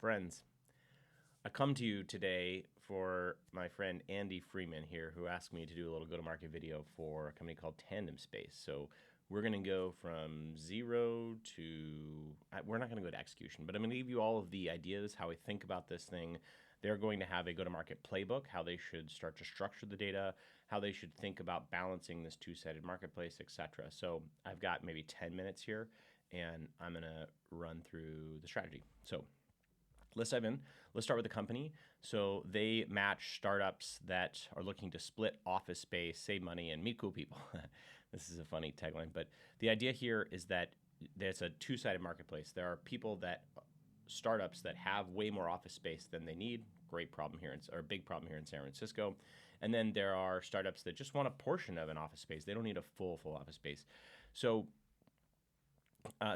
Friends, I come to you today for my friend Andy Freeman here, who asked me to do a little go-to-market video for a company called Tandem Space. So we're going to go from zero to, we're not going to go to execution, but I'm going to give you all of the ideas, how I think about this thing. They're going to have a go-to-market playbook, how they should start to structure the data, how they should think about balancing this two-sided marketplace, etc. So I've got maybe 10 minutes here, and I'm going to run through the strategy. So let's dive in. Let's start with the company. So they match startups that are looking to split office space, save money, and meet cool people. This is a funny tagline, but the idea here is that there's a two-sided marketplace. There are people that startups that have way more office space than they need. Great problem here, or big problem here in San Francisco. And then there are startups that just want a portion of an office space. They don't need a full office space. So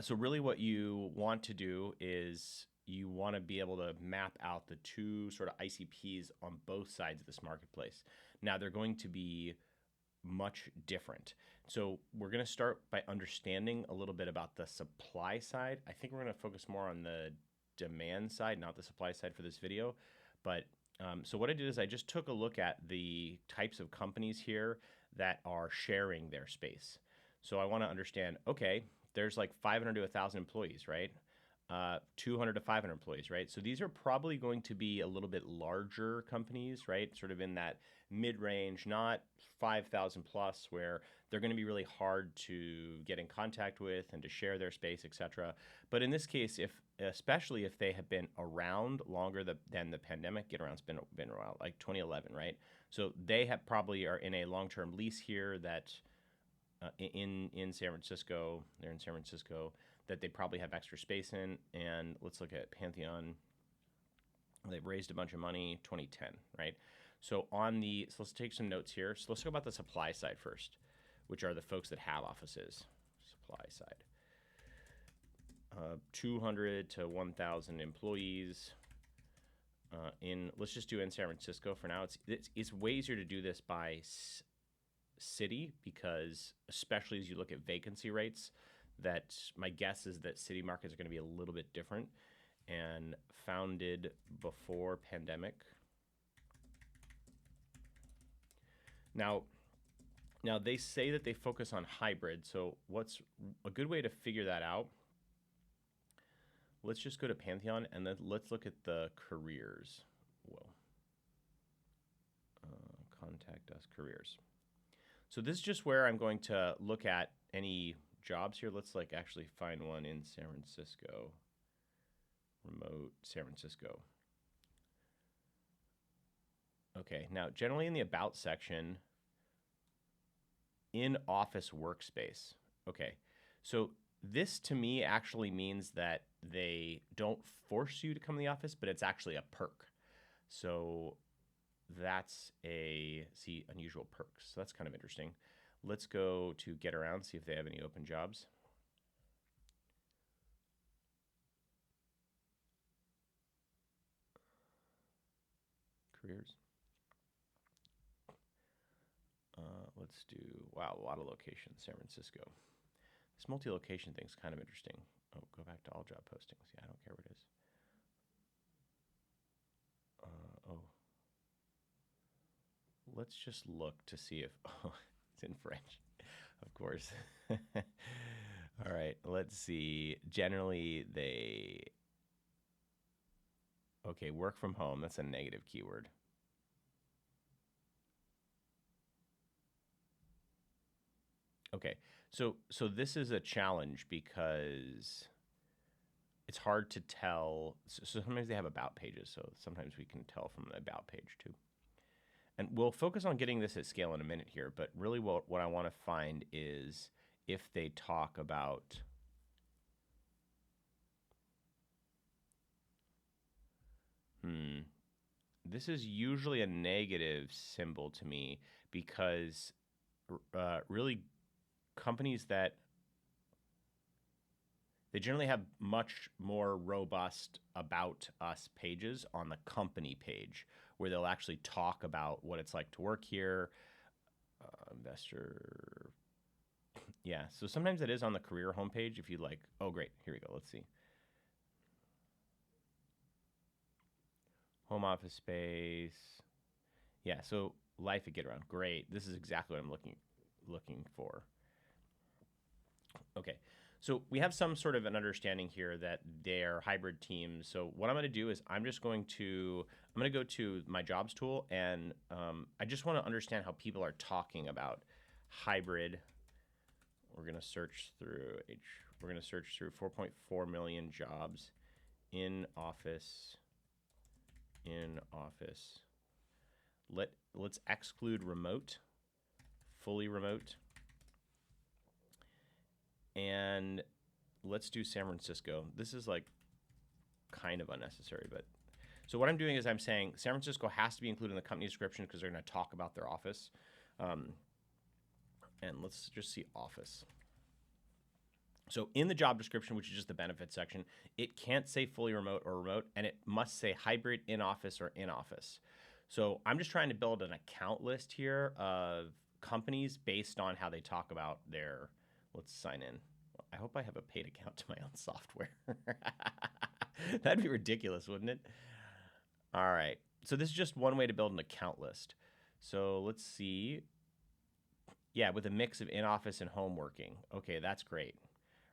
really what you want to do is you want to be able to map out the two sort of ICPs on both sides of this marketplace. Now they're going to be much different. So we're going to start by understanding a little bit about the supply side. I think we're going to focus more on the demand side, not the supply side for this video. But so what I did is I just took a look at the types of companies here that are sharing their space. So I want to understand, okay, there's like 500 to 1,000 employees, right? 200 to 500 employees, right? So these are probably going to be a little bit larger companies, right? Sort of in that mid-range, not 5,000 plus, where they're going to be really hard to get in contact with and to share their space, etc. But in this case, especially if they have been around longer than the pandemic, GetAround's been around, like 2011, right? So they have probably are in a long-term lease here that in San Francisco, they're in San Francisco, that they probably have extra space in. And let's look at Pantheon. They've raised a bunch of money, 2010, right? So let's take some notes here. So let's talk about the supply side first, which are the folks that have offices. Supply side. 200 to 1,000 employees. Let's just do in San Francisco for now. It's way easier to do this by city, because especially as you look at vacancy rates, that my guess is that city markets are going to be a little bit different. And founded before pandemic. Now they say that they focus on hybrid. So what's a good way to figure that out? Let's just go to Pantheon and then let's look at the careers. Whoa. Contact us careers. So this is just where I'm going to look at any jobs here. Let's actually find one in San Francisco. Remote San Francisco. Okay, now generally in the About section, in office workspace. Okay, so this to me actually means that they don't force you to come to the office, but it's actually a perk. So that's unusual perks. So that's kind of interesting. Let's go to GetAround, see if they have any open jobs. Careers. Let's do, wow, a lot of locations, San Francisco. This multi-location thing's kind of interesting. Oh, go back to all job postings. Yeah, I don't care what it is. Let's just look to see if, it's in French, of course. All right, let's see. Generally, okay, work from home. That's a negative keyword. Okay, so this is a challenge because it's hard to tell. So sometimes they have about pages, so sometimes we can tell from the about page too. And we'll focus on getting this at scale in a minute here, but really what I want to find is if they talk about this is usually a negative symbol to me, because really companies that they generally have much more robust about us pages on the company page, where they'll actually talk about what it's like to work here. Investor. Yeah, so sometimes it is on the career homepage if you like. Oh, great. Here we go. Let's see. Home office space. Yeah, so life at get around. Great. This is exactly what I'm looking for. Okay. So we have some sort of an understanding here that they're hybrid teams. So what I'm going to do is I'm going to go to my jobs tool, and I just want to understand how people are talking about hybrid. We're going to search through 4.4 million jobs in office. Let's exclude remote, fully remote, and let's do San Francisco. This is like kind of unnecessary, but so what I'm doing is I'm saying San Francisco has to be included in the company description because they're going to talk about their office. And let's just see office. So in the job description, which is just the benefits section, it can't say fully remote or remote, and it must say hybrid, in office, or in office. So I'm just trying to build an account list here of companies based on how they talk about their. Let's sign in. I hope I have a paid account to my own software. That'd be ridiculous, wouldn't it? All right. So this is just one way to build an account list. So let's see. Yeah, with a mix of in-office and home working. Okay, that's great.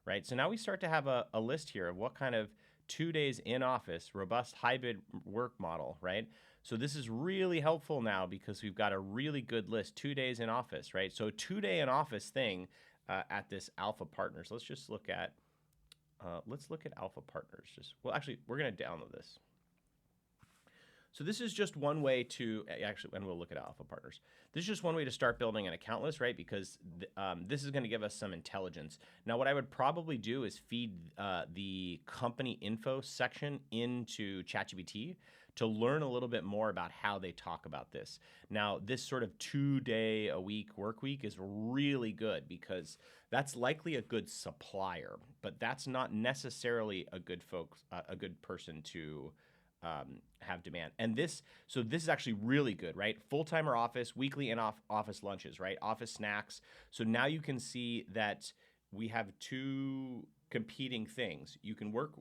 Right? So now we start to have a list here of what kind of 2 days in office, robust hybrid work model, right? So this is really helpful now because we've got a really good list, 2 days in office, right? So 2-day in office thing at this Alpha Partners. Let's just look at, Alpha Partners. Well, actually, we're going to download this. So this is just one way to actually, and we'll look at Alpha Partners. This is just one way to start building an account list, right? Because this is going to give us some intelligence. Now, what I would probably do is feed the company info section into ChatGPT to learn a little bit more about how they talk about this. Now, this sort of 2-day-a-week work week is really good because that's likely a good supplier, but that's not necessarily a good person to have demand. And this is actually really good, right? Full-timer office, weekly in office lunches, right? Office snacks. So now you can see that we have two competing things. You can work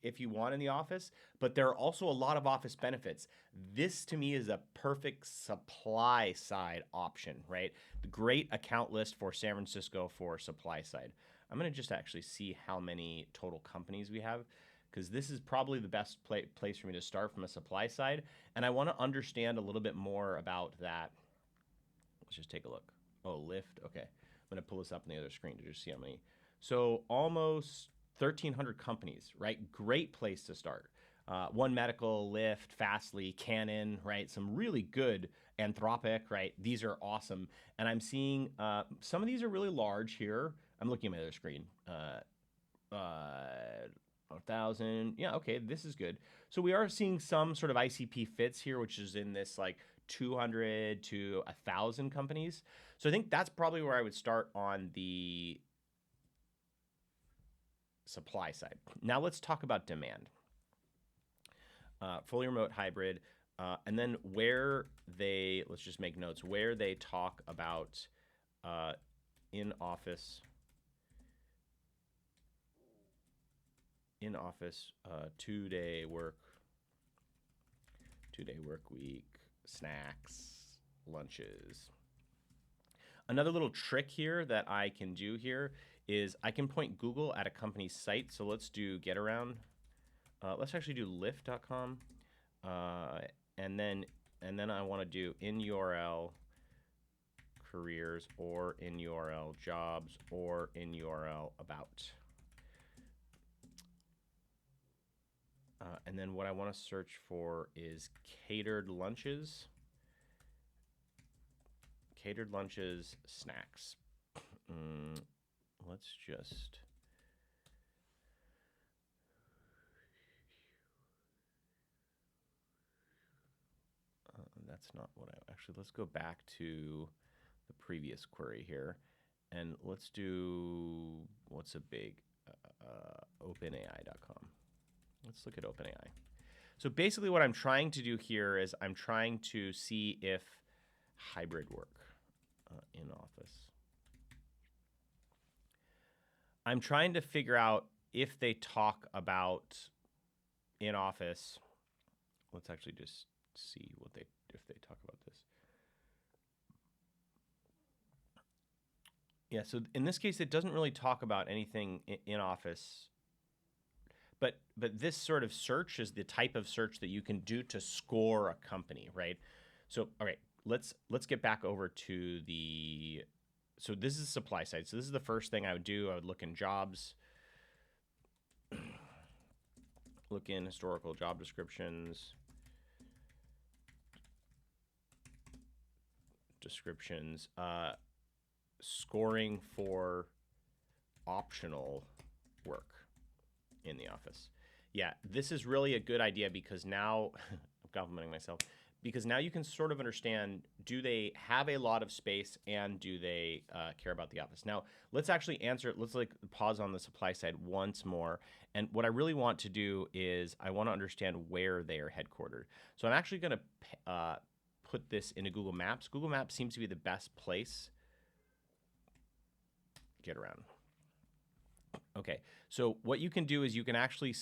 if you want in the office, but there are also a lot of office benefits. This to me is a perfect supply side option, right? The great account list for San Francisco for supply side. I'm going to just actually see how many total companies we have, because this is probably the best place for me to start from a supply side. And I want to understand a little bit more about that. Let's just take a look. Oh, Lyft. Okay. I'm going to pull this up on the other screen to just see how many. So almost 1,300 companies, right? Great place to start. One Medical, Lyft, Fastly, Canon, right? Some really good. Anthropic, right? These are awesome. And I'm seeing some of these are really large here. I'm looking at my other screen. 1,000. Yeah, okay, this is good. So we are seeing some sort of ICP fits here, which is in this like 200 to 1,000 companies. So I think that's probably where I would start on the supply side. Now let's talk about demand. Fully remote, hybrid, and then let's just make notes, where they talk about in office, 2-day work week, snacks, lunches. Another little trick here that I can do here is I can point Google at a company's site. So let's do get around. Let's actually do lyft.com. And then I want to do in URL careers, or in URL jobs, or in URL about. And then what I want to search for is catered lunches, snacks. Let's just. That's not what let's go back to the previous query here, and let's do, what's a big, OpenAI.com. Let's look at OpenAI. So basically what I'm trying to do here is I'm trying to see if hybrid work in office. I'm trying to figure out if they talk about in office. let's actually just see if they talk about this. Yeah, so in this case, it doesn't really talk about anything in office, but this sort of search is the type of search that you can do to score a company, right? So, all right, let's get back over to the. So this is supply side. So this is the first thing I would do. I would look in jobs, look in historical job descriptions, scoring for optional work in the office. Yeah, this is really a good idea because now I'm complimenting myself because now you can sort of understand, do they have a lot of space and do they care about the office? Now, let's actually answer, let's like pause on the supply side once more. And what I really want to do is I want to understand where they are headquartered. So I'm actually going to put this into Google Maps. Google Maps seems to be the best place. Get around. Okay, so what you can do is you can actually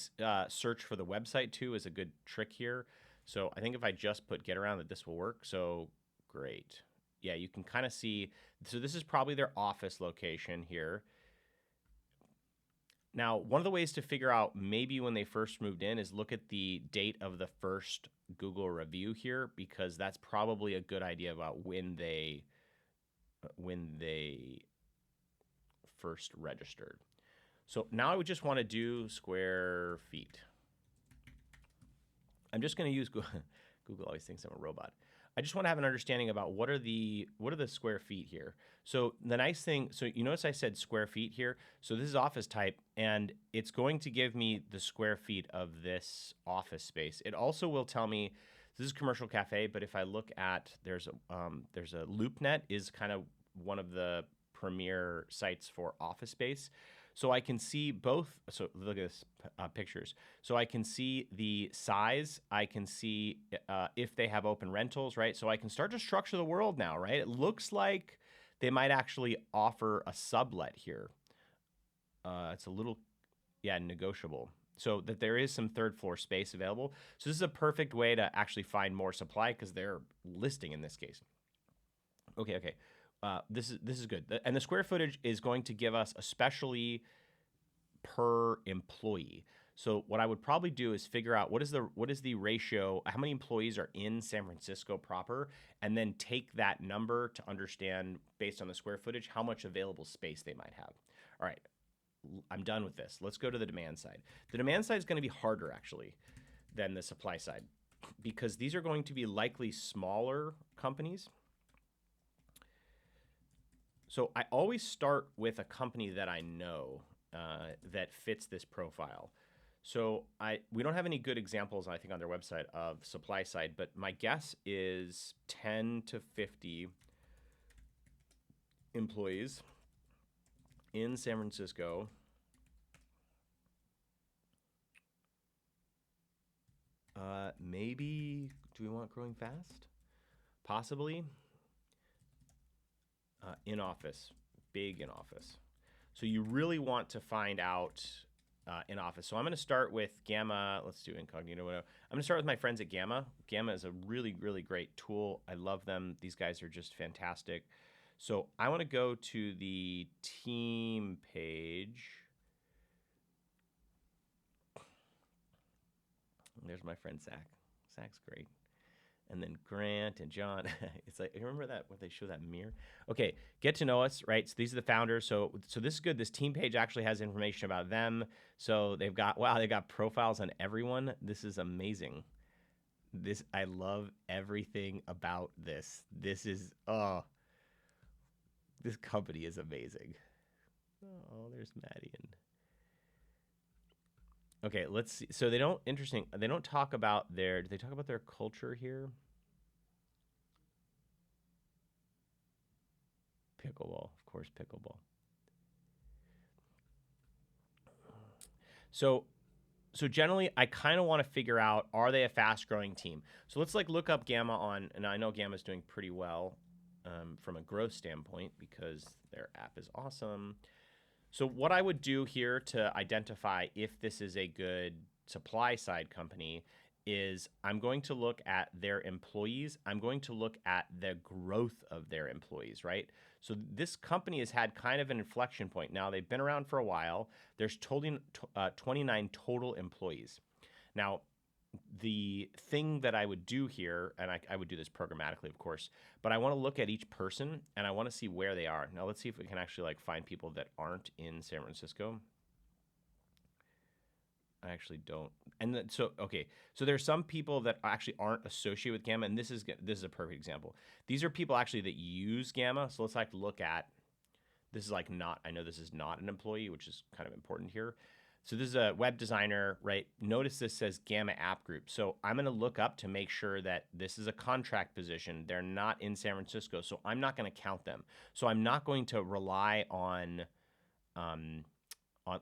search for the website too is a good trick here. So I think if I just put get around that this will work. So great. Yeah, you can kind of see. So this is probably their office location here. Now, one of the ways to figure out maybe when they first moved in is look at the date of the first Google review here because that's probably a good idea about when they first registered. So now I would just want to do square feet. I'm just going to use Google. Google always thinks I'm a robot. I just want to have an understanding about what are the square feet here. So the nice thing, so you notice I said square feet here. So this is office type, and it's going to give me the square feet of this office space. It also will tell me this is commercial cafe, but if I look at there's a LoopNet is kind of one of the premier sites for office space. So I can see both. So look at this pictures. So I can see the size. I can see if they have open rentals, right? So I can start to structure the world now, right? It looks like they might actually offer a sublet here. It's a little, yeah, negotiable. So that there is some third floor space available. So this is a perfect way to actually find more supply because they're listing in this case. Okay. This is good, and the square footage is going to give us especially per employee. So what I would probably do is figure out what is the ratio, how many employees are in San Francisco proper, and then take that number to understand based on the square footage how much available space they might have. All right, I'm done with this. Let's go to the demand side. The demand side is going to be harder actually than the supply side because these are going to be likely smaller companies. So I always start with a company that I know that fits this profile. So we don't have any good examples, I think, on their website of supply side, but my guess is 10 to 50 employees in San Francisco. Maybe, do we want growing fast? Possibly. In office, big in office. So you really want to find out in office. So I'm going to start with Gamma. Let's do incognito. I'm going to start with my friends at Gamma. Gamma is a really, really great tool. I love them. These guys are just fantastic. So I want to go to the team page. There's my friend Zach. Zach's great. And then Grant and John. It's like, you remember that when they show that mirror? Okay, get to know us, right? So these are the founders. So this is good. This team page actually has information about them. So they've got profiles on everyone. This is amazing. I love everything about this. This company is amazing. Oh, there's Maddie and. Okay, let's see. So they don't talk about do they talk about their culture here? Pickleball, of course, pickleball. So generally, I kind of want to figure out, are they a fast-growing team? So let's look up Gamma on, and I know Gamma's doing pretty well from a growth standpoint because their app is awesome. So what I would do here to identify if this is a good supply side company is I'm going to look at their employees. I'm going to look at the growth of their employees, right? So this company has had kind of an inflection point. Now they've been around for a while. There's 29 total employees. Now, the thing that I would do here, and I would do this programmatically, of course, but I want to look at each person and I want to see where they are. Now let's see if we can actually like find people that aren't in San Francisco. I actually don't. And then, okay, so there's some people that actually aren't associated with Gamma, and this is a perfect example. These are people actually that use Gamma. So let's like look at, this is like not, I know this is not an employee, which is kind of important here. So this is a web designer, right? Notice this says Gamma App Group. So I'm going to look up to make sure that this is a contract position. They're not in San Francisco, so I'm not going to count them. So I'm not going to rely on,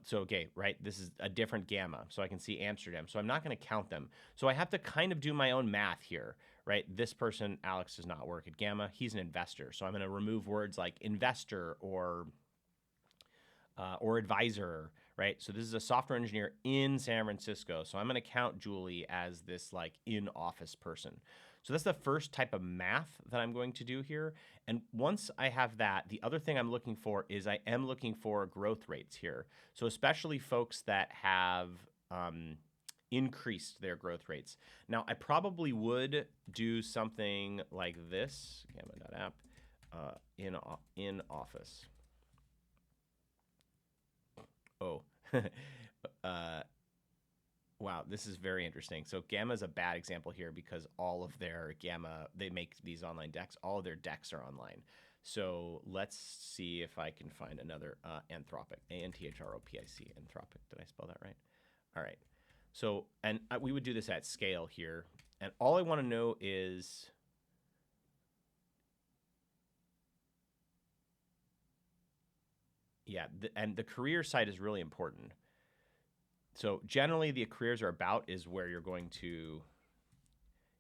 so okay, right? This is a different Gamma, so I can see Amsterdam. So I'm not going to count them. So I have to kind of do my own math here, right? This person, Alex, does not work at Gamma. He's an investor, so I'm going to remove words like investor or advisor, right? So this is a software engineer in San Francisco. So I'm going to count Julie as this like in-office person. So that's the first type of math that I'm going to do here. And once I have that, the other thing I'm looking for is I am looking for growth rates here. So especially folks that have increased their growth rates. Now, I probably would do something like this, gamma.app, in office. Oh, wow, this is very interesting. So Gamma is a bad example here because all of their Gamma, they make these online decks. All of their decks are online. So let's see if I can find another Anthropic, A-N-T-H-R-O-P-I-C, Anthropic. Did I spell that right? All right. So, and we would do this at scale here. And all I want to know is, yeah, and the career side is really important. So generally the careers are about is where you're going to,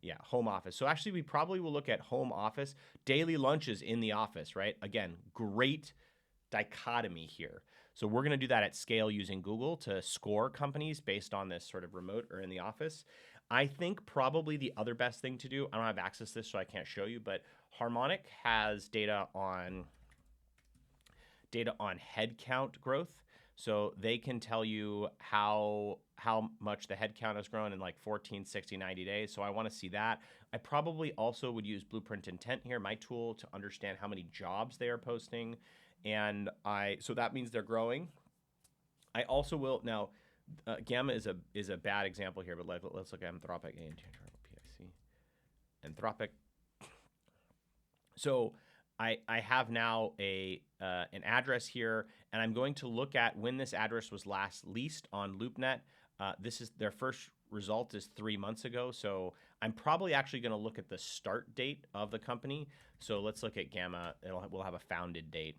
yeah, home office. So actually we probably will look at home office, daily lunches in the office, right? Again, great dichotomy here. So we're going to do that at scale using Google to score companies based on this sort of remote or in the office. I think probably the other best thing to do, I don't have access to this so I can't show you, but Harmonic has data on headcount growth. So they can tell you how much the headcount has grown in like 14, 60, 90 days. So I want to see that. I probably also would use Blueprint Intent here, my tool, to understand how many jobs they are posting. And so that means they're growing. I also will, now, Gamma is a bad example here, but let's look at Anthropic, A-N-T-H-R-O-P-I-C. Anthropic. So I have now an address here, and I'm going to look at when this address was last leased on LoopNet. This is their first result is 3 months ago, so I'm probably actually going to look at the start date of the company. So let's look at Gamma. We'll have a founded date.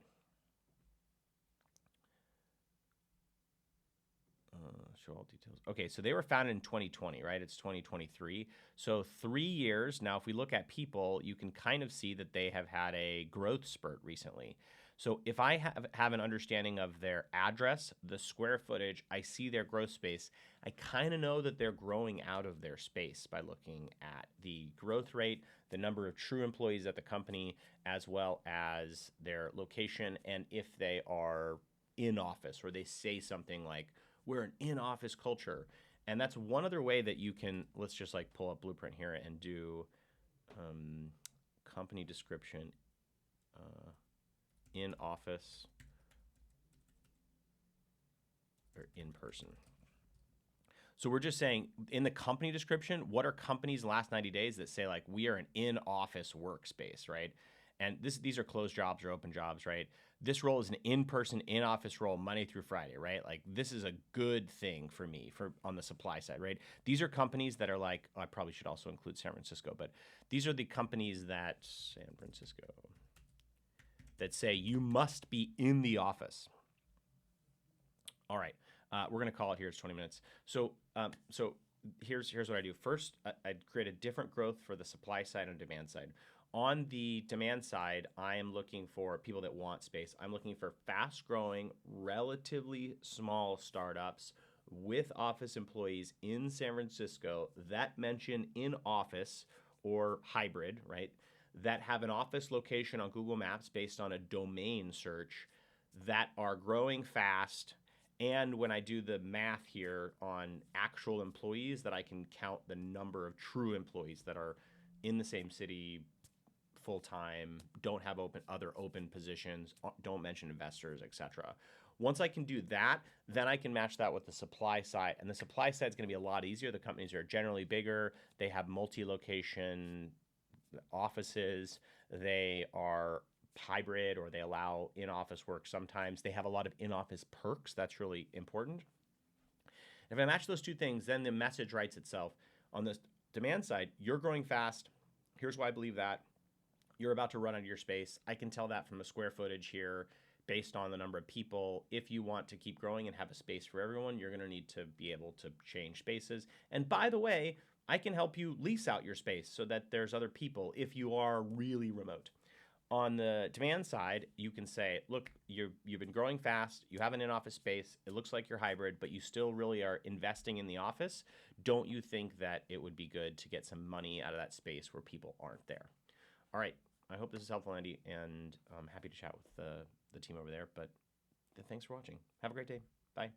Show all details. Okay, so they were founded in 2020, right? It's 2023. So 3 years. Now, if we look at people, you can kind of see that they have had a growth spurt recently. So if I have an understanding of their address, the square footage, I see their growth space, I kind of know that they're growing out of their space by looking at the growth rate, the number of true employees at the company, as well as their location, and if they are in office or they say something like, we're an in-office culture. And that's one other way that you can, let's just like pull up Blueprint here and do company description, in office or in person. So we're just saying in the company description, what are companies last 90 days that say like we are an in-office workspace, right? And these are closed jobs or open jobs, right? This role is an in-person, in-office role Monday through Friday, right? Like this is a good thing for me on the supply side, right? These are companies that are like, I probably should also include San Francisco, but these are the companies that, San Francisco, that say you must be in the office. All right, we're gonna call it here. It's 20 minutes. So here's what I do. First, I'd create a different growth for the supply side and demand side. On the demand side, I am looking for people that want space. I'm looking for fast-growing, relatively small startups, with office employees in San Francisco that mention in office or hybrid, right? That have an office location on Google Maps based on a domain search that are growing fast. And when I do the math here on actual employees, that I can count the number of true employees that are in the same city full time, don't have other open positions, don't mention investors, etc. Once I can do that, then I can match that with the supply side. And the supply side is going to be a lot easier. The companies are generally bigger. They have multi-location offices. They are hybrid, or they allow in-office work sometimes. They have a lot of in-office perks. That's really important. If I match those two things, then the message writes itself. On the demand side, you're growing fast. Here's why I believe that. You're about to run out of your space. I can tell that from the square footage here based on the number of people. If you want to keep growing and have a space for everyone, you're going to need to be able to change spaces. And by the way, I can help you lease out your space so that there's other people if you are really remote. On the demand side, you can say, look, you've been growing fast. You have an in-office space. It looks like you're hybrid, but you still really are investing in the office. Don't you think that it would be good to get some money out of that space where people aren't there? All right. I hope this is helpful, Andy, and I'm happy to chat with the team over there. But thanks for watching. Have a great day. Bye.